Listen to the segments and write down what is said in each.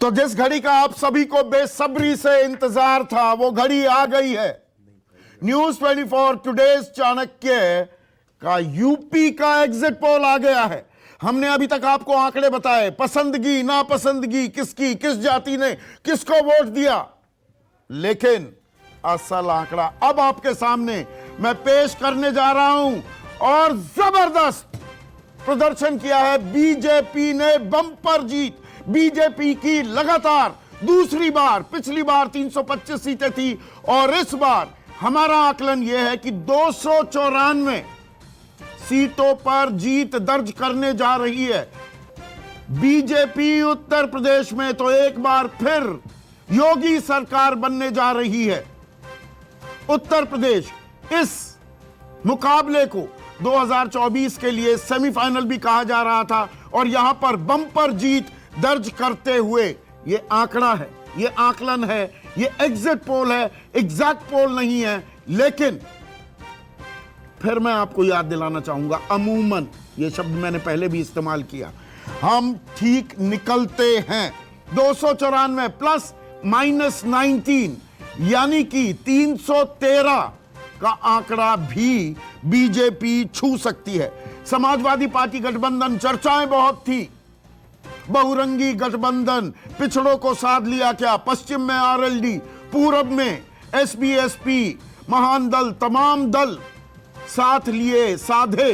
तो जिस घड़ी का आप सभी को बेसब्री से इंतजार था वो घड़ी आ गई है। न्यूज 24 टुडेज चाणक्य का यूपी का एग्जिट पोल आ गया है। हमने अभी तक आपको आंकड़े बताए, पसंदगी नापसंदगी किसकी, किस जाति ने किसको वोट दिया, लेकिन असल आंकड़ा अब आपके सामने मैं पेश करने जा रहा हूं। और जबरदस्त प्रदर्शन किया है बीजेपी ने, बम्पर जीत बीजेपी की लगातार दूसरी बार। पिछली बार 325 सीटें थी और इस बार हमारा आकलन यह है कि 294 सीटों पर जीत दर्ज करने जा रही है बीजेपी। उत्तर प्रदेश में तो एक बार फिर योगी सरकार बनने जा रही है। उत्तर प्रदेश इस मुकाबले को 2024 के लिए सेमीफाइनल भी कहा जा रहा था और यहां पर बम्पर जीत दर्ज करते हुए ये आंकड़ा है, ये आकलन है, ये एग्जिट पोल है, एग्जैक्ट पोल नहीं है। लेकिन फिर मैं आपको याद दिलाना चाहूंगा, अमूमन ये शब्द मैंने पहले भी इस्तेमाल किया, हम ठीक निकलते हैं। 294 प्लस माइनस 19 यानी कि 313 का आंकड़ा भी बीजेपी छू सकती है। समाजवादी पार्टी गठबंधन, चर्चाएं बहुत थी, बहुरंगी गठबंधन, पिछड़ों को साध लिया क्या, पश्चिम में आरएलडी, पूरब में एसबीएसपी, महान दल, तमाम दल साथ लिए साधे।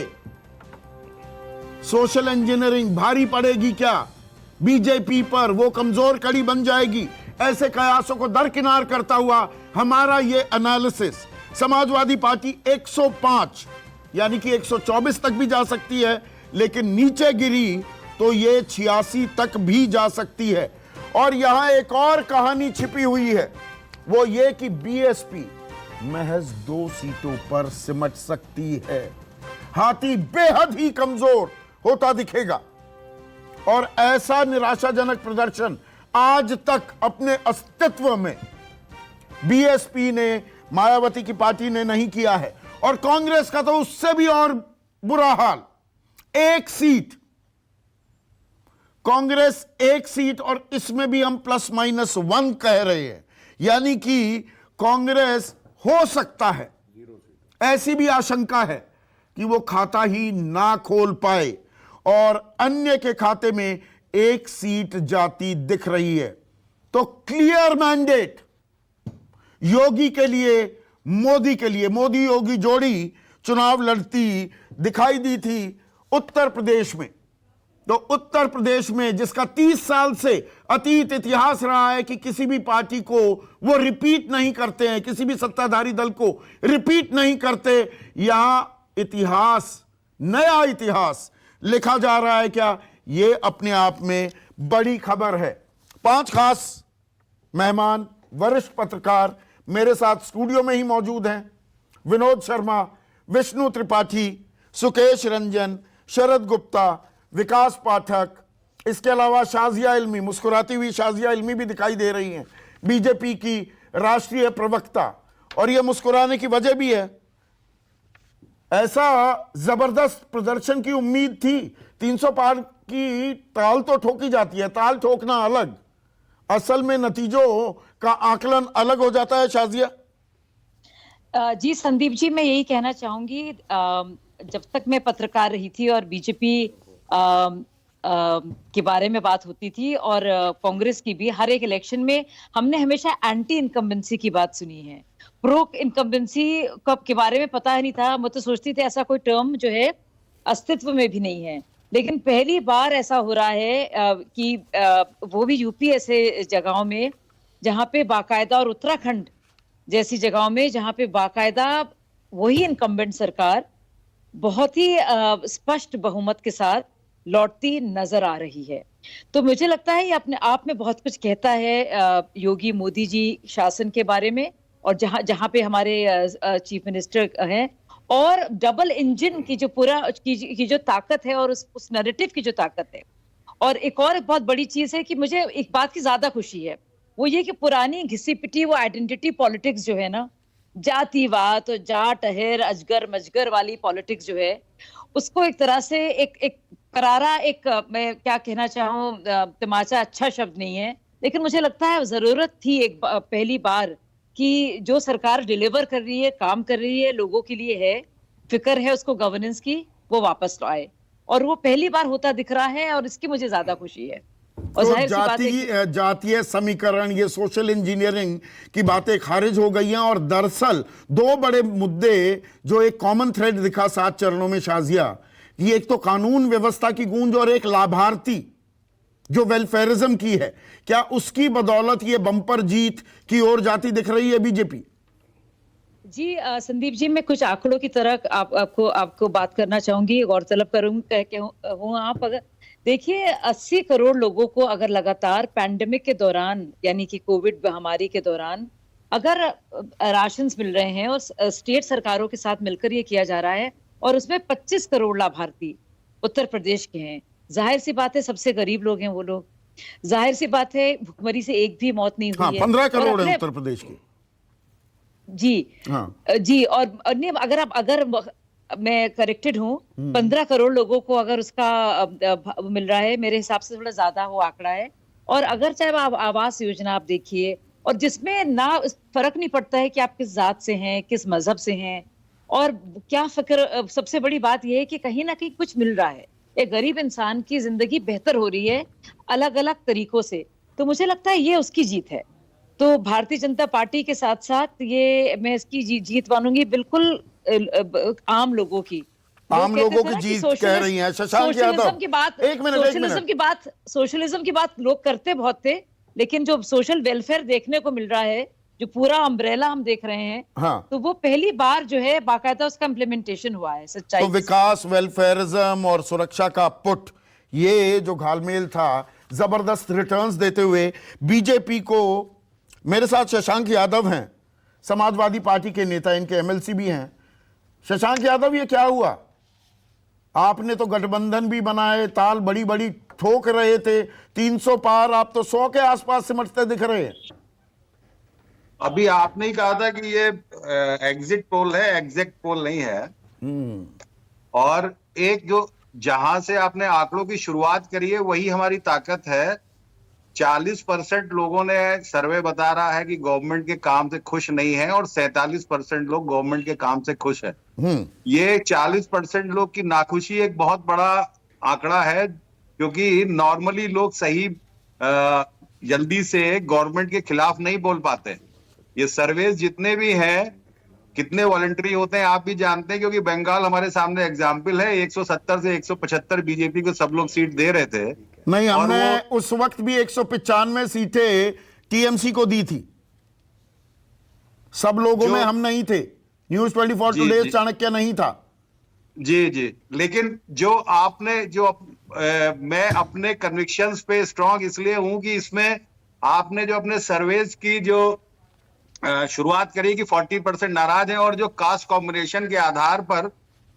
सोशल इंजीनियरिंग भारी पड़ेगी क्या बीजेपी पर, वो कमजोर कड़ी बन जाएगी। ऐसे कयासों को दरकिनार करता हुआ हमारा ये एनालिसिस, समाजवादी पार्टी 105 यानी कि 124 तक भी जा सकती है, लेकिन नीचे गिरी तो ये 86 तक भी जा सकती है। और यहां एक और कहानी छिपी हुई है, वो ये कि बीएसपी महज 2 सीटों पर सिमट सकती है। हाथी बेहद ही कमजोर होता दिखेगा और ऐसा निराशाजनक प्रदर्शन आज तक अपने अस्तित्व में बीएसपी ने, मायावती की पार्टी ने नहीं किया है। और कांग्रेस का तो उससे भी और बुरा हाल, 1 सीट कांग्रेस, 1 सीट, और इसमें भी हम प्लस माइनस 1 कह रहे हैं, यानी कि कांग्रेस हो सकता है, ऐसी भी आशंका है कि वो खाता ही ना खोल पाए और अन्य के खाते में 1 सीट जाती दिख रही है। तो क्लियर मैंडेट योगी के लिए, मोदी के लिए, मोदी योगी जोड़ी चुनाव लड़ती दिखाई दी थी उत्तर प्रदेश में। तो उत्तर प्रदेश में जिसका 30 साल से अतीत इतिहास रहा है कि किसी भी पार्टी को वो रिपीट नहीं करते हैं, किसी भी सत्ताधारी दल को रिपीट नहीं करते, यहां इतिहास, नया इतिहास लिखा जा रहा है क्या, ये अपने आप में बड़ी खबर है। 5 खास मेहमान, वरिष्ठ पत्रकार मेरे साथ स्टूडियो में ही मौजूद हैं। विनोद शर्मा, विष्णु त्रिपाठी, सुकेश रंजन, शरद गुप्ता, विकास पाठक, इसके अलावा शाजिया इल्मी, मुस्कुराती हुई शाजिया इल्मी भी दिखाई दे रही हैं, बीजेपी की राष्ट्रीय प्रवक्ता। और यह मुस्कुराने की वजह भी है, ऐसा जबरदस्त प्रदर्शन की उम्मीद थी। 300 पार की ताल तो ठोकी जाती है, ताल ठोकना अलग, असल में नतीजों का आकलन अलग हो जाता है। शाजिया जी संदीप जी, मैं यही कहना चाहूंगी, जब तक मैं पत्रकार रही थी और बीजेपी के बारे में बात होती थी और कांग्रेस की भी, हर एक इलेक्शन में हमने हमेशा एंटी इनकम्बेंसी की बात सुनी है। प्रो इनकम्बेंसी के बारे में पता ही नहीं था, मैं तो सोचती थी ऐसा कोई टर्म जो है अस्तित्व में भी नहीं है। लेकिन पहली बार ऐसा हो रहा है कि वो भी यूपी ऐसे जगहों में जहां पे बाकायदा, और उत्तराखंड जैसी जगहों में जहां पे बाकायदा वही इनकम्बेंट सरकार बहुत ही स्पष्ट बहुमत के साथ लौटती नजर आ रही है। तो मुझे लगता है ये अपने आप में बहुत कुछ कहता है योगी मोदी जी शासन के बारे में, और जहां पे हमारे चीफ मिनिस्टर हैं, और डबल इंजन की जो पूरा की जो ताकत है और उस नैरेटिव की जो ताकत है। और एक बहुत बड़ी चीज है कि मुझे एक बात की ज्यादा खुशी है, वो ये कि पुरानी घिसी पिटी वो आइडेंटिटी पॉलिटिक्स जो है ना, जातिवाद, तो जाट अहेर अजगर मजगर वाली पॉलिटिक्स जो है, उसको एक तरह से एक करारा, मैं क्या कहना चाहूँ, तमाचा अच्छा शब्द नहीं है, लेकिन मुझे लगता है जरूरत थी पहली बार कि जो सरकार डिलीवर कर रही है, काम कर रही है, लोगों के लिए है, फिक्र है उसको गवर्नेंस की, वो वापस आए। और वो पहली बार होता दिख रहा है और इसकी मुझे ज्यादा खुशी है। और तो जाहिर सी बात है कि जातीय समीकरण, ये सोशल इंजीनियरिंग की बातें खारिज हो गई हैं और दरअसल दो बड़े मुद्दे जो एक कॉमन थ्रेड दिखा 7 चरणों में, शाजिया, ये एक तो कानून व्यवस्था की गूंज और एक लाभार्थी जो वेलफेयरिज्म की है, क्या उसकी बदौलत ये बम्पर जीत की ओर जाती दिख रही है बीजेपी? जी संदीप जी, मैं कुछ आंकड़ों की तरह आपको बात करना चाहूंगी, गौरतलब करूंगी हूँ। आप अगर देखिए 80 करोड़ लोगों को अगर लगातार पैंडेमिक के दौरान, यानी कि कोविड महामारी के दौरान, अगर राशन मिल रहे हैं और स्टेट सरकारों के साथ मिलकर ये किया जा रहा है, और उसमें 25 करोड़ लाभार्थी उत्तर प्रदेश के हैं, जाहिर सी बात है सबसे गरीब लोग हैं वो लोग। जाहिर सी बात है भुखमरी से एक भी मौत नहीं हाँ, हुई है। 15 करोड़ है उत्तर प्रदेश की। जी हाँ जी, और नहीं, अगर मैं करेक्टेड हूँ, 15 करोड़ लोगों को अगर उसका मिल रहा है, मेरे हिसाब से थोड़ा ज्यादा वो आंकड़ा है। और अगर चाहे आप आवास योजना आप देखिए, और जिसमें ना फर्क नहीं पड़ता है कि आप किस जात से हैं, किस मजहब से हैं, और क्या फिक्र, सबसे बड़ी बात यह है कि कहीं ना कहीं कुछ मिल रहा है, एक गरीब इंसान की जिंदगी बेहतर हो रही है अलग अलग तरीकों से। तो मुझे लगता है ये उसकी जीत है। तो भारतीय जनता पार्टी के साथ साथ ये मैं इसकी जीत मानूंगी बिल्कुल आम लोगों की। आम लोगों की जीत कह रही हैं शशांक यादव। सोशलिज्म की बात, एक मिनट। सोशलिज्म की बात लोग करते बहुत थे, लेकिन जो सोशल वेलफेयर देखने को मिल रहा है, जो पूरा अम्ब्रेला हम देख रहे हैं, हाँ, तो वो पहली बार जो है बाकायदा उसका इम्प्लीमेंटेशन हुआ है सच्चाई। तो विकास, वेलफेयरिज्म और सुरक्षा का पुट, ये जो घालमेल था, जबरदस्त रिटर्न्स देते हुए बीजेपी को। मेरे साथ शशांक यादव हैं, समाजवादी पार्टी के नेता, इनके एमएलसी भी हैं। शशांक यादव, ये क्या हुआ? आपने तो गठबंधन भी बनाए, ताल बड़ी बड़ी ठोक रहे थे, 300 पार, आप तो 100 के आसपास सिमटते दिख रहे हैं। अभी आपने ही कहा था कि ये एग्जिट पोल है, एग्जैक्ट पोल नहीं है। और एक जो जहां से आपने आंकड़ों की शुरुआत करी है वही हमारी ताकत है। 40% लोगों ने सर्वे बता रहा है कि गवर्नमेंट के काम से खुश नहीं है, और 47% लोग गवर्नमेंट के काम से खुश है। ये 40% लोग की नाखुशी एक बहुत बड़ा आंकड़ा है, क्योंकि नॉर्मली लोग सही जल्दी से गवर्नमेंट के खिलाफ नहीं बोल पाते। ये सर्वे जितने भी हैं, कितने वॉलंटरी होते हैं आप भी जानते हैं, क्योंकि बंगाल हमारे सामने एग्जाम्पल है। 170 से 175 बीजेपी को सब लोग सीट दे रहे थे। नहीं, हमने उस वक्त भी 195 सीटें टीएमसी को दी थी। सब लोगों में हम नहीं थे, न्यूज 24 टुडे चाणक्य नहीं था। जी, लेकिन जो आपने मैं अपने कन्विक्शंस पे स्ट्रांग इसलिए हूं कि इसमें आपने जो अपने सर्वेज की जो शुरुआत करी कि 40% नाराज हैं, और जो कास्ट कॉम्बिनेशन के आधार पर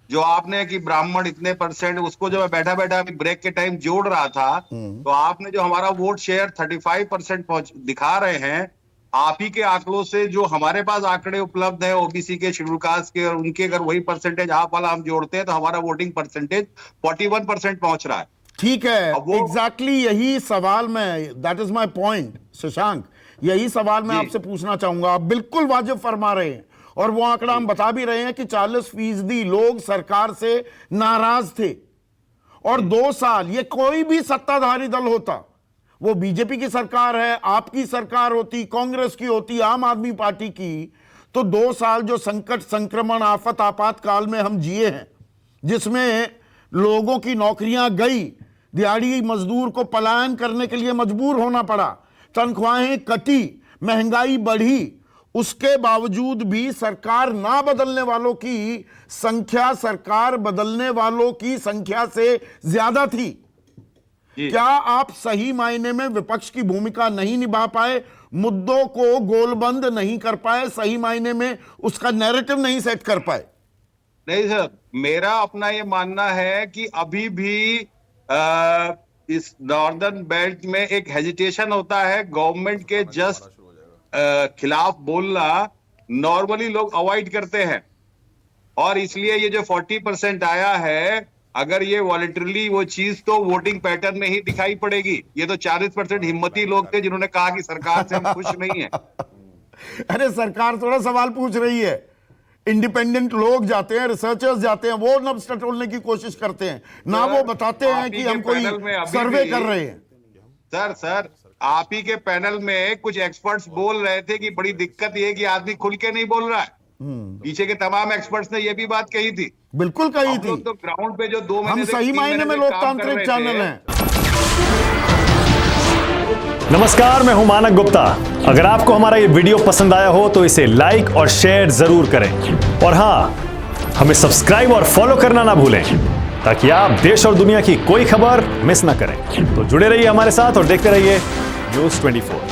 जो आपने कि ब्राह्मण इतने परसेंट, उसको जो मैं बैठा बैठा अभी ब्रेक के टाइम जोड़ रहा था, तो आपने जो हमारा वोट शेयर 35% दिखा रहे हैं। आप ही के आंकड़ों से जो हमारे पास आंकड़े उपलब्ध है ओबीसी के, शेड्यूल कास्ट के, और उनके अगर वही परसेंटेज आप वाला हम जोड़ते हैं तो हमारा वोटिंग परसेंटेज 41% पहुंच रहा है। ठीक है, एग्जैक्टली यही सवाल मैं, that is my point Shashank, यही सवाल मैं आपसे पूछना चाहूंगा। आप बिल्कुल वाजिब फरमा रहे हैं, और वो आंकड़ा हम बता भी रहे हैं कि 40% लोग सरकार से नाराज थे। और 2 साल, ये कोई भी सत्ताधारी दल होता, वो बीजेपी की सरकार है, आपकी सरकार होती, कांग्रेस की होती, आम आदमी पार्टी की, तो 2 साल जो संकट, संक्रमण, आफत, आपातकाल में हम जिए हैं, जिसमें लोगों की नौकरियां गई, दिहाड़ी मजदूर को पलायन करने के लिए मजबूर होना पड़ा, तनख्वाहें कटी, महंगाई बढ़ी, उसके बावजूद भी सरकार ना बदलने वालों की संख्या सरकार बदलने वालों की संख्या से ज्यादा थी। क्या आप सही मायने में विपक्ष की भूमिका नहीं निभा पाए, मुद्दों को गोलबंद नहीं कर पाए, सही मायने में उसका नैरेटिव नहीं सेट कर पाए? नहीं सर, मेरा अपना ये मानना है कि अभी भी इस नॉर्दर्न बेल्ट में एक हेजिटेशन होता है गवर्नमेंट के जस्ट खिलाफ बोलना। नॉर्मली लोग अवॉइड करते हैं, और इसलिए ये जो 40% आया है, अगर ये वॉलेटरली वो चीज तो वोटिंग पैटर्न में ही दिखाई पड़ेगी। ये तो 40% हिम्मती लोग थे जिन्होंने कहा कि सरकार से हम खुश नहीं है। अरे सरकार थोड़ा सवाल पूछ रही है, इंडिपेंडेंट लोग जाते हैं, रिसर्चर्स जाते हैं, वो नब्ज टटोलने की कोशिश करते हैं ना, वो बताते हैं कि हम कोई सर्वे कर रहे हैं। सर आप ही के पैनल में कुछ एक्सपर्ट्स बोल रहे थे कि बड़ी दिक्कत ये है कि आदमी खुल के नहीं बोल रहा है। पीछे के तमाम एक्सपर्ट्स ने ये भी बात कही थी। बिल्कुल कही थी। तो ग्राउंड पे जो 2 महीने हम से, सही 3 मायने में महीने से काम कर लोकतांत्रिक रहे चैनल थे। हैं। नमस्कार, मैं हूं मानक गुप्ता। अगर आपको हमारा ये वीडियो पसंद आया हो तो इसे लाइक और शेयर जरूर करें, और हां, हमें सब्सक्राइब और फॉलो करना ना भूलें ताकि आप देश और दुनिया की कोई खबर मिस ना करें। तो जुड़े रहिए हमारे साथ और देखते रहिए न्यूज़ 24।